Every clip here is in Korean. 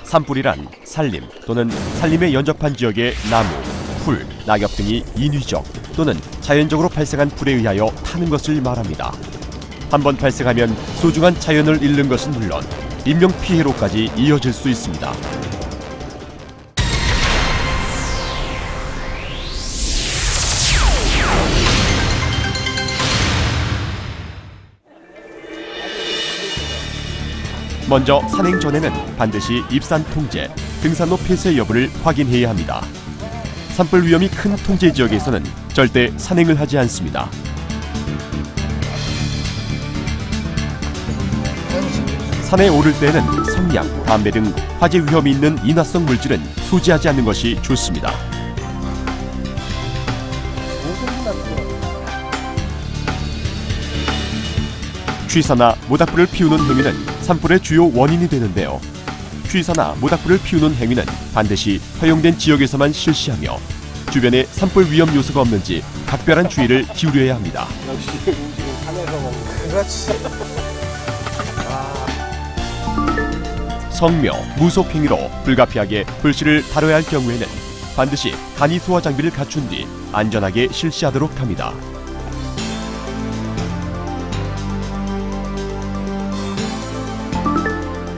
산불이란 산림 또는 산림에 연접한 지역의 나무, 풀, 낙엽 등이 인위적 또는 자연적으로 발생한 불에 의하여 타는 것을 말합니다. 한번 발생하면 소중한 자연을 잃는 것은 물론 인명피해로까지 이어질 수 있습니다. 먼저 산행 전에는 반드시 입산 통제, 등산로 폐쇄 여부를 확인해야 합니다. 산불 위험이 큰 통제 지역에서는 절대 산행을 하지 않습니다. 산에 오를 때는 성냥, 담배 등 화재 위험이 있는 인화성 물질은 소지하지 않는 것이 좋습니다. 취사나 모닥불을 피우는 행위는 산불의 주요 원인이 되는데요. 취사나 모닥불을 피우는 행위는 반드시 허용된 지역에서만 실시하며 주변에 산불 위험 요소가 없는지 각별한 주의를 기울여야 합니다. 역시 음식은 산에서 먹는 거. 그렇지. 성묘, 무속 행위로 불가피하게 불씨를 다뤄야 할 경우에는 반드시 간이 소화 장비를 갖춘 뒤 안전하게 실시하도록 합니다.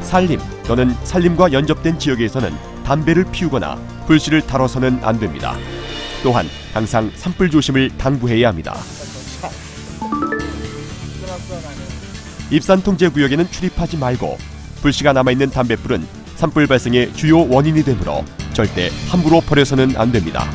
산림 또는 산림과 연접된 지역에서는 담배를 피우거나 불씨를 다뤄서는 안 됩니다. 또한 항상 산불 조심을 당부해야 합니다. 입산 통제 구역에는 출입하지 말고 불씨가 남아있는 담뱃불은 산불 발생의 주요 원인이 되므로 절대 함부로 버려서는 안 됩니다.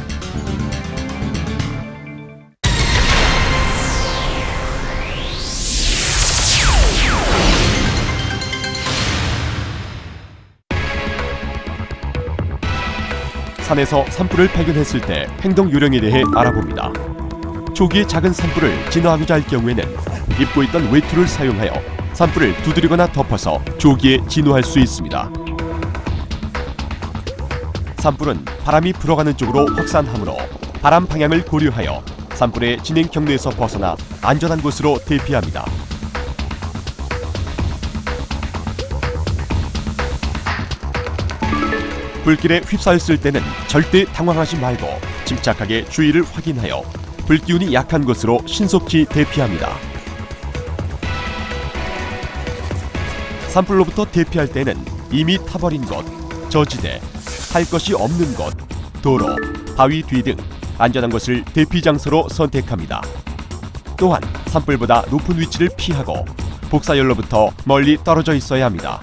산에서 산불을 발견했을 때 행동 요령에 대해 알아봅니다. 초기에 작은 산불을 진화하고자 할 경우에는 입고 있던 외투를 사용하여 산불을 두드리거나 덮어서 조기에 진화할 수 있습니다. 산불은 바람이 불어가는 쪽으로 확산하므로 바람 방향을 고려하여 산불의 진행 경로에서 벗어나 안전한 곳으로 대피합니다. 불길에 휩싸였을 때는 절대 당황하지 말고 침착하게 주위를 확인하여 불기운이 약한 곳으로 신속히 대피합니다. 산불로부터 대피할 때는 이미 타버린 곳, 저지대, 탈 것이 없는 곳, 도로, 바위 뒤 등 안전한 곳을 대피 장소로 선택합니다. 또한 산불보다 높은 위치를 피하고 복사열로부터 멀리 떨어져 있어야 합니다.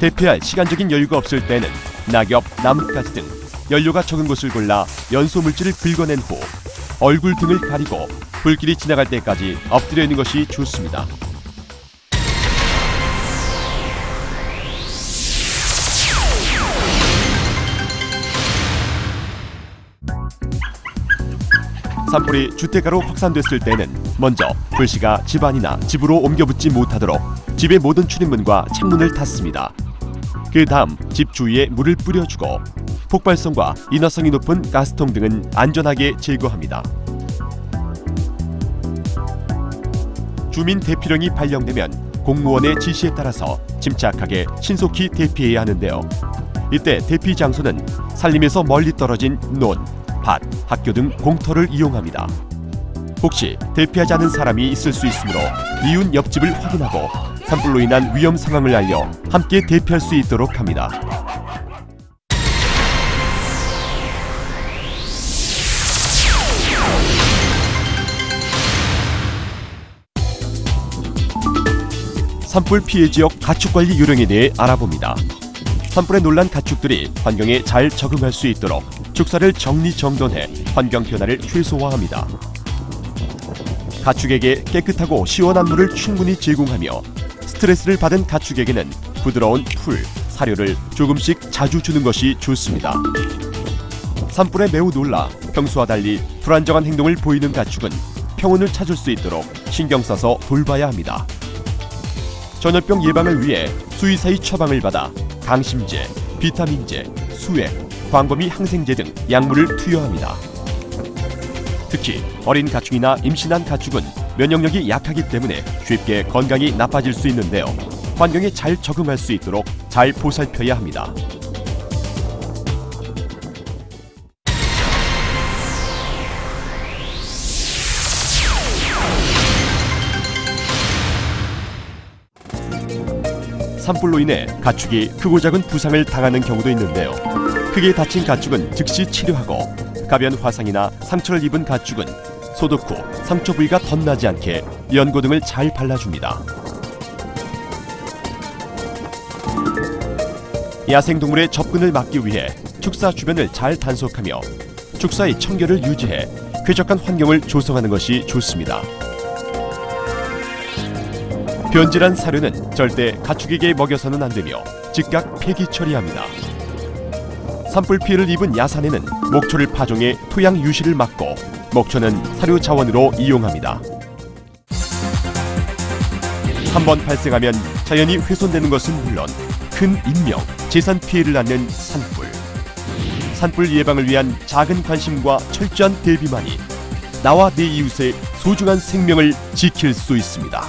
대피할 시간적인 여유가 없을 때는 낙엽, 나뭇가지 등 연료가 적은 곳을 골라 연소 물질을 긁어낸 후 얼굴 등을 가리고 불길이 지나갈 때까지 엎드려 있는 것이 좋습니다. 산불이 주택가로 확산됐을 때는 먼저 불씨가 집안이나 집으로 옮겨붙지 못하도록 집의 모든 출입문과 창문을 닫습니다. 그 다음 집 주위에 물을 뿌려주고 폭발성과 인화성이 높은 가스통 등은 안전하게 제거합니다. 주민 대피령이 발령되면 공무원의 지시에 따라서 침착하게 신속히 대피해야 하는데요. 이때 대피 장소는 산림에서 멀리 떨어진 논, 밭, 학교 등 공터를 이용합니다. 혹시 대피하지 않은 사람이 있을 수 있으므로 이웃 옆집을 확인하고 산불로 인한 위험 상황을 알려 함께 대피할 수 있도록 합니다. 산불 피해 지역 가축관리 요령에 대해 알아봅니다. 산불에 놀란 가축들이 환경에 잘 적응할 수 있도록 축사를 정리정돈해 환경 변화를 최소화합니다. 가축에게 깨끗하고 시원한 물을 충분히 제공하며 스트레스를 받은 가축에게는 부드러운 풀, 사료를 조금씩 자주 주는 것이 좋습니다. 산불에 매우 놀라 평소와 달리 불안정한 행동을 보이는 가축은 평온을 찾을 수 있도록 신경 써서 돌봐야 합니다. 전염병 예방을 위해 수의사의 처방을 받아 강심제, 비타민제, 수액, 광범위 항생제 등 약물을 투여합니다. 특히 어린 가축이나 임신한 가축은 면역력이 약하기 때문에 쉽게 건강이 나빠질 수 있는데요. 환경에 잘 적응할 수 있도록 잘 보살펴야 합니다. 산불로 인해 가축이 크고 작은 부상을 당하는 경우도 있는데요. 크게 다친 가축은 즉시 치료하고 가변 화상이나 상처를 입은 가축은 소독 후 상처 부위가 덧나지 않게 연고 등을 잘 발라줍니다. 야생동물의 접근을 막기 위해 축사 주변을 잘 단속하며 축사의 청결을 유지해 쾌적한 환경을 조성하는 것이 좋습니다. 변질한 사료는 절대 가축에게 먹여서는 안 되며 즉각 폐기 처리합니다. 산불 피해를 입은 야산에는 목초를 파종해 토양 유실을 막고 목초는 사료 자원으로 이용합니다. 한번 발생하면 자연이 훼손되는 것은 물론 큰 인명, 재산 피해를 낳는 산불. 산불 예방을 위한 작은 관심과 철저한 대비만이 나와 내 이웃의 소중한 생명을 지킬 수 있습니다.